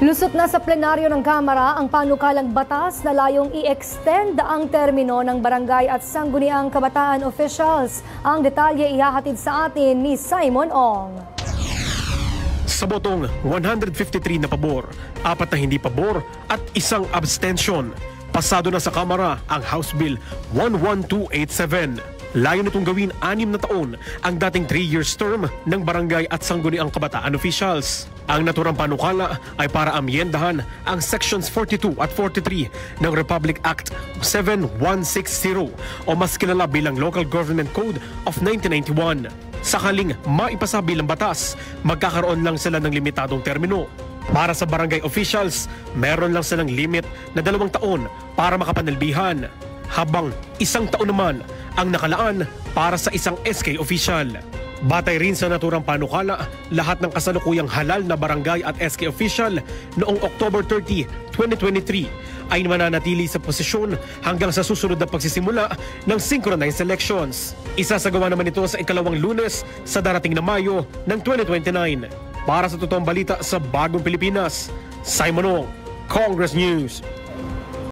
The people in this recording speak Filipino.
Lusot na sa plenaryo ng Kamara ang panukalang batas na layong i-extend ang termino ng barangay at sangguniang kabataan officials. Ang detalye ihahatid sa atin ni Simon Ong. Sa botong 153 na pabor, 4 na hindi pabor at 1 abstention, pasado na sa Kamara ang House Bill 11287. Layo nitong gawin 6 na taon ang dating 3 years term ng barangay at sangguniang kabataan officials. Ang naturang panukala ay para amyendahan ang Sections 42 at 43 ng Republic Act 7160 o mas kilala bilang Local Government Code of 1991. Sakaling maipasa bilang batas, magkakaroon lang sila ng limitadong termino. Para sa barangay officials, meron lang silang limit na 2 taon para makapanalbihan, habang 1 taon naman ang nakalaan para sa isang SK official. Batay rin sa naturang panukala, lahat ng kasalukuyang halal na barangay at SK official noong October 30, 2023 ay mananatili sa posisyon hanggang sa susunod na pagsisimula ng synchronized elections. Isasagawa naman ito sa ikalawang Lunes sa darating na Mayo ng 2029. Para sa totoong balita sa Bagong Pilipinas, Simon Ong, Congress News.